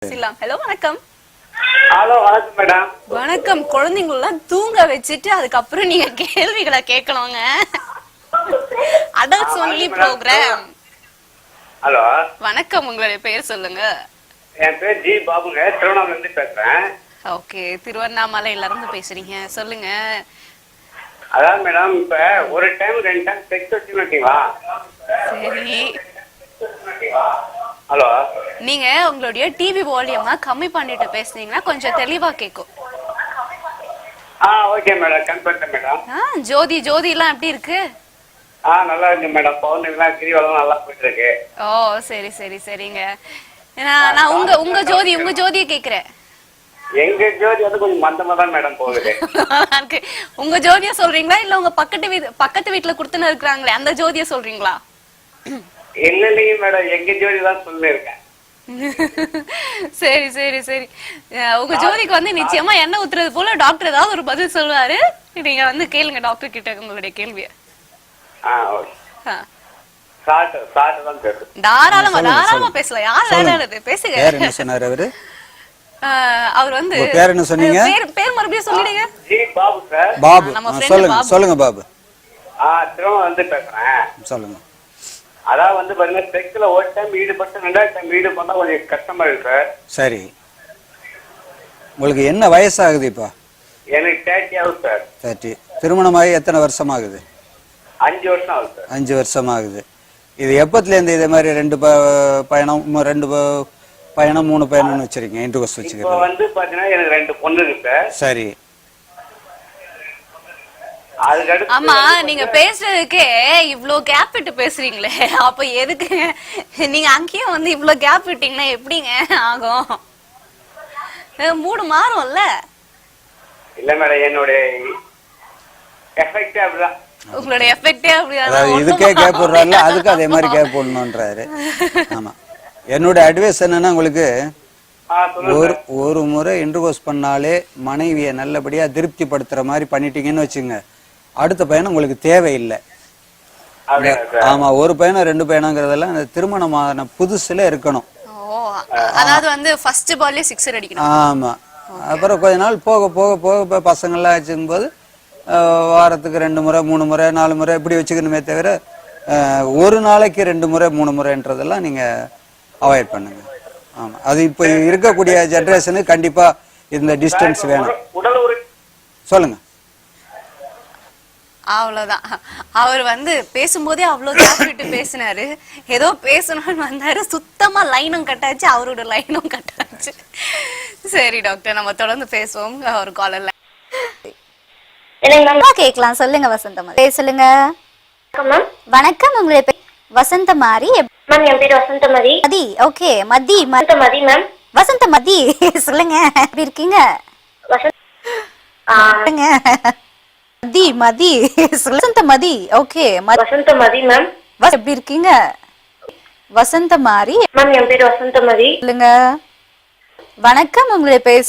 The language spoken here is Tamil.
ஹலோ வணக்கம். ஹலோ வணக்கம் மேடம். வணக்கம். குழந்தைங்களெல்லாம் தூங்க வச்சுட்டு அதுக்கப்புறம் நீங்க கேள்விகளை கேட்கணுங்க. Adults only program. ஹலோ வணக்கம், உங்களுடைய பெயர் சொல்லுங்க. என் பேர் ஜி பாபுங்க, திருவண்ணாமலை இருந்து பேசுறேன். ஓகே, திருவண்ணாமலையில இருந்து பேசுறீங்க, சொல்லுங்க. அதான் மேடம், இப்ப ஒரு டைம் 2 டைம் செக்ஸ் வச்சுங்களா? சரி, ஹலோ, நீங்க உங்களுடைய டிவி வால்யூமை கம்மி பண்ணிட்டு பேசுனீங்கன்னா கொஞ்சம் தெளிவா கேட்கும். Okay madam, confirm madam. Jyothi எல்லாம் எப்படி இருக்கு? நல்லா இருக்கு மேடம். பவுண்டரிலாம் கிரிவலம் நல்லா போயிட்டு இருக்கு. ஓ சரி சரி சரிங்க. நான் உங்க ஜோதியை கேக்குறேன். எங்க ஜோதி வந்து கொஞ்சம் மந்தமா தான் மேடம் போகுது. உங்க ஜோதியா சொல்றீங்களா இல்ல உங்க பக்கத்து வீட்டுல குடுத்துன்னு இருக்கிறாங்களே அந்த ஜோதியா சொல்றீங்களா? இல்லைங்க மேடம், எங்க ஜோதி தான் சொல்லிருக்கேன். சரி சரி சரி. உங்க ஜோதிக்கு வந்து நிச்சயமா எண்ணெய் ஊத்துறது போல டாக்டர் ஏதாவது ஒரு பதில் சொல்லுவாரு. நீங்க வந்து கேளுங்க டாக்டர் கிட்ட உங்களுடைய கேள்விய. தாராளமா பேசலாம். யார் பேசுங்க. அவர் வந்து பேர் என்ன சொன்னீங்க? பேர் மறுபடியும் சொல்லிடுங்க. G Babu sir. பாபு, சொல்லுங்க பாபு. திரும்ப வந்து பேசுறேன். சொல்லுங்க. அதான் வந்து பாருங்க, செக்ஸ்ல ஒரு டைம் ஈடுபட்டு 2வது டைம் ஈடுபட்டா கொஞ்சம் கஷ்டமா இருக்கு சார். சரி, உங்களுக்கு என்ன வயசாகுது இப்போ? எனக்கு 30 ஆகுது சார். 30. திருமணமாகி எத்தனை வருஷம் ஆகுது? 5 வருஷம் ஆகுது சார். 5 வருஷம் ஆகுது. இது எப்பத்துலேருந்து இதே மாதிரி 2 பயணம் 3 பயணம்னு வச்சிருக்கீங்க? இன்டர்கோர்ஸ் இப்போ வச்சுக்கிறீங்க. வந்து பாத்தீங்கன்னா எனக்கு 2 பொண்ணு இருக்கு சார். சரி. ஆமா, நீங்க பேசுறதுக்கே இவ்ளோ கேப் விட்டு பேசுறீங்களே, அப்ப எதுக்கு நீங்க அங்கேயும் வந்து இவ்ளோ கேப் விட்டீங்கன்னா எப்படிங்க ஆகும்? மூடு மாறும்ல. இல்ல மேடம், என்னோட எஃபெக்ட் அப்படிதான். உங்களோட எஃபெக்டே அப்படிதான். இதுக்கே கேப் போடுறாருல, அதுக்கு அதே மாதிரி கேப் போடணும்ன்றாரு. ஆமா, என்னோட அட்வைஸ் என்னன்னா, உங்களுக்கு ஒரு முறை இன்டர்கோர்ஸ் பண்ணாலே மனைவியை நல்லபடியா திருப்திப்படுத்துற மாதிரி பண்ணிட்டீங்கன்னு வச்சுங்க, அடுத்த பயணம் உங்களுக்கு தேவையில்லை. ஆமா, ஒரு பயணம் 2 பயணங்கிறதெல்லாம் திருமணமான புதுசுல இருக்கணும். அதாவது வந்து ஃபர்ஸ்ட் பால்லே 6 அடிக்கணும். ஆமா, அப்புறம் கொஞ்ச நாள் போக போக போக பசங்கள்லாம் வச்சுக்கும் போது வாரத்துக்கு 2 முறை 3 முறை 4 முறை இப்படி வச்சுக்கணுமே தவிர ஒரு நாளைக்கு 2 முறை 3 முறைன்றதெல்லாம் நீங்க அவாய்ட் பண்ணுங்க. ஆமா, அது இப்ப இருக்கக்கூடிய ஜெனரேஷனுக்கு கண்டிப்பா இந்த டிஸ்டன்ஸ் வேணும். சொல்லுங்க. அவ்வளவுதான். அவர் வந்து பேசும்போதே அவ்வளவு கேப் விட்டு பேசினாரு. ஏதோ பேசணும்னு வந்தாரு, சுத்தமா லைனும் கட்டாச்சு, அவரோட லைனும் கட்டாச்சு. சரி டாக்டர், நம்ம தொடர்ந்து பேசுவோம். ஒரு காலர்ல கேட்கலாம். சொல்லுங்க வசந்தமாரி. சொல்லுங்க. வணக்கம், உங்களுடைய பேர்? வசந்தமாரி மேம். என் பேர் வசந்தமதி. மதி. ஓகே, மதி. வசந்தமதி மேம். வசந்தமதி, சொல்லுங்க. எப்படி இருக்கீங்க? மதி வசந்தமதி. Okay, Vasanthamathi ma'am. எப்படி இருக்கீங்க? வசந்தமாரி மேம். என் பேர் வசந்தமதி. சொல்லுங்க. வணக்கம், உங்களுடைய பேர்?